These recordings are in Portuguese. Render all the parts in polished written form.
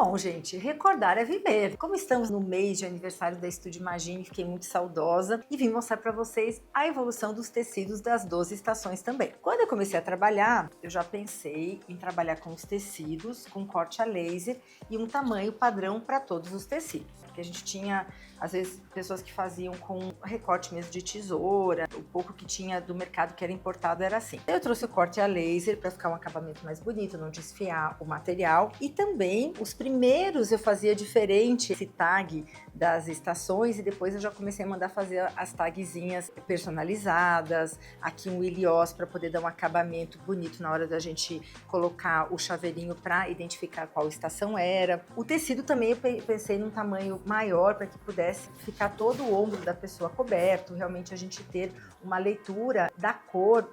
Bom, gente, recordar é viver. Como estamos no mês de aniversário da Estúdio Imagine, fiquei muito saudosa e vim mostrar para vocês a evolução dos tecidos das 12 estações também. Quando eu comecei a trabalhar, eu já pensei em trabalhar com os tecidos, com corte a laser e um tamanho padrão para todos os tecidos. Porque a gente tinha, às vezes, pessoas que faziam com recorte mesmo de tesoura, o pouco que tinha do mercado que era importado era assim. Eu trouxe o corte a laser para ficar um acabamento mais bonito, não desfiar o material. E também, os primeiros eu fazia diferente esse tag das estações e depois eu já comecei a mandar fazer as tagzinhas personalizadas, aqui um iliós para poder dar um acabamento bonito na hora da gente colocar o chaveirinho para identificar qual estação era. O tecido também eu pensei num tamanho maior para que pudesse ficar todo o ombro da pessoa coberto, realmente a gente ter uma leitura da cor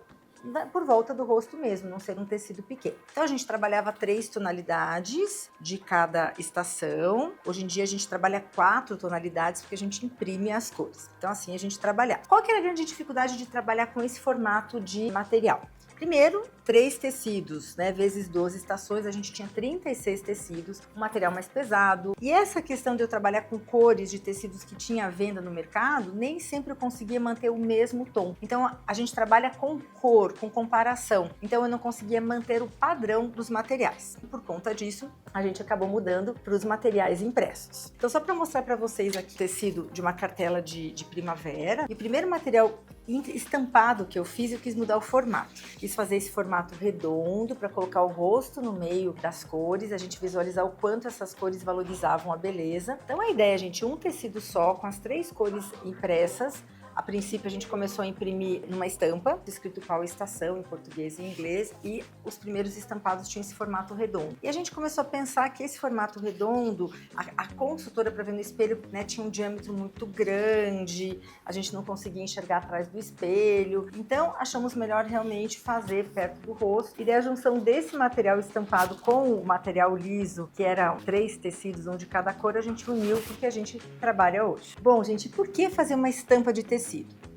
por volta do rosto mesmo, não ser um tecido pequeno. Então a gente trabalhava 3 tonalidades de cada estação. Hoje em dia a gente trabalha 4 tonalidades porque a gente imprime as cores. Então assim a gente trabalhava. Qual que era a grande dificuldade de trabalhar com esse formato de material? Primeiro, 3 tecidos, né, vezes 12 estações, a gente tinha 36 tecidos, um material mais pesado. E essa questão de eu trabalhar com cores de tecidos que tinha à venda no mercado, nem sempre eu conseguia manter o mesmo tom. Então, a gente trabalha com cor, com comparação. Então, eu não conseguia manter o padrão dos materiais. E por conta disso, a gente acabou mudando para os materiais impressos. Então, só para mostrar para vocês aqui o tecido de uma cartela de primavera. E o primeiro material estampado que eu fiz, eu quis mudar o formato. Quis fazer esse formato redondo para colocar o rosto no meio das cores, a gente visualizar o quanto essas cores valorizavam a beleza. Então a ideia, gente, um tecido só com as 3 cores impressas. A princípio a gente começou a imprimir numa estampa, escrito qual estação em português e inglês, e os primeiros estampados tinham esse formato redondo. E a gente começou a pensar que esse formato redondo, a consultora para ver no espelho, né, tinha um diâmetro muito grande, a gente não conseguia enxergar atrás do espelho, então achamos melhor realmente fazer perto do rosto. E daí a junção desse material estampado com o material liso, que eram 3 tecidos, um de cada cor, a gente uniu porque a gente trabalha hoje. Bom, gente, por que fazer uma estampa de tecido?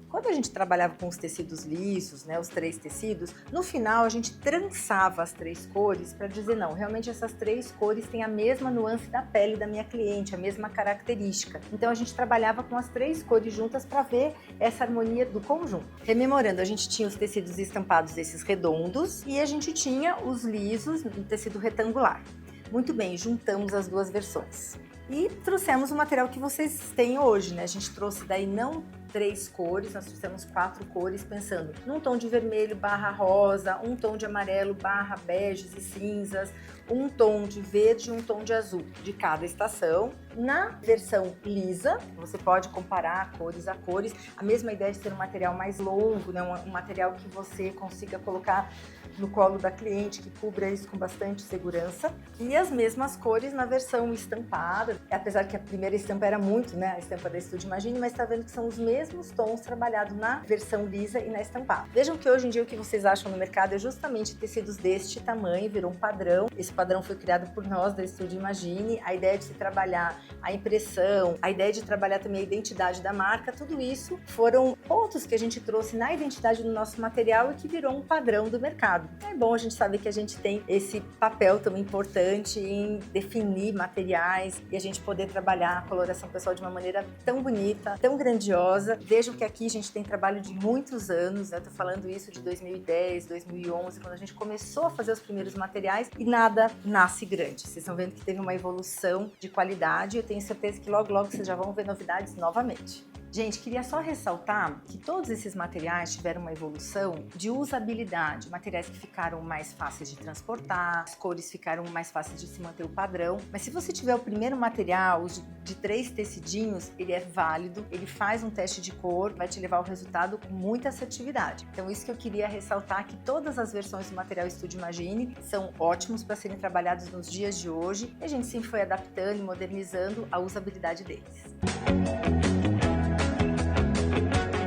Quando a gente trabalhava com os tecidos lisos, né, os 3 tecidos, no final a gente trançava as 3 cores para dizer, não, realmente essas 3 cores têm a mesma nuance da pele da minha cliente, a mesma característica. Então a gente trabalhava com as 3 cores juntas para ver essa harmonia do conjunto. Rememorando, a gente tinha os tecidos estampados desses redondos e a gente tinha os lisos no tecido retangular. Muito bem, juntamos as 2 versões. E trouxemos o material que vocês têm hoje, né? A gente trouxe daí não 3 cores, nós trouxemos 4 cores, pensando num tom de vermelho barra rosa, um tom de amarelo barra beges e cinzas, um tom de verde e um tom de azul de cada estação. Na versão lisa, você pode comparar cores a cores, a mesma ideia de ter um material mais longo, né? Um material que você consiga colocar no colo da cliente, que cubra isso com bastante segurança. E as mesmas cores na versão estampada, apesar que a primeira estampa era muito, né, a estampa da Estúdio Imagine, mas tá vendo que são os mesmos tons trabalhados na versão lisa e na estampada. Vejam que hoje em dia o que vocês acham no mercado é justamente tecidos deste tamanho, virou um padrão. Esse padrão foi criado por nós da Estúdio Imagine. A ideia de se trabalhar a impressão, a ideia de trabalhar também a identidade da marca, tudo isso foram pontos que a gente trouxe na identidade do nosso material e que virou um padrão do mercado. É bom a gente saber que a gente tem esse papel tão importante em definir materiais e a gente poder trabalhar a coloração pessoal de uma maneira tão bonita, tão grandiosa. Vejam que aqui a gente tem trabalho de muitos anos, né? Eu tô falando isso de 2010, 2011, quando a gente começou a fazer os primeiros materiais e nada nasce grande. Vocês estão vendo que teve uma evolução de qualidade e eu tenho certeza que logo, logo vocês já vão ver novidades novamente. Gente, queria só ressaltar que todos esses materiais tiveram uma evolução de usabilidade, materiais que ficaram mais fáceis de transportar, as cores ficaram mais fáceis de se manter o padrão, mas se você tiver o primeiro material, de 3 tecidinhos, ele é válido, ele faz um teste de cor, vai te levar ao resultado com muita assertividade. Então isso que eu queria ressaltar, que todas as versões do material Estúdio Imagine são ótimos para serem trabalhados nos dias de hoje e a gente sempre foi adaptando e modernizando a usabilidade deles.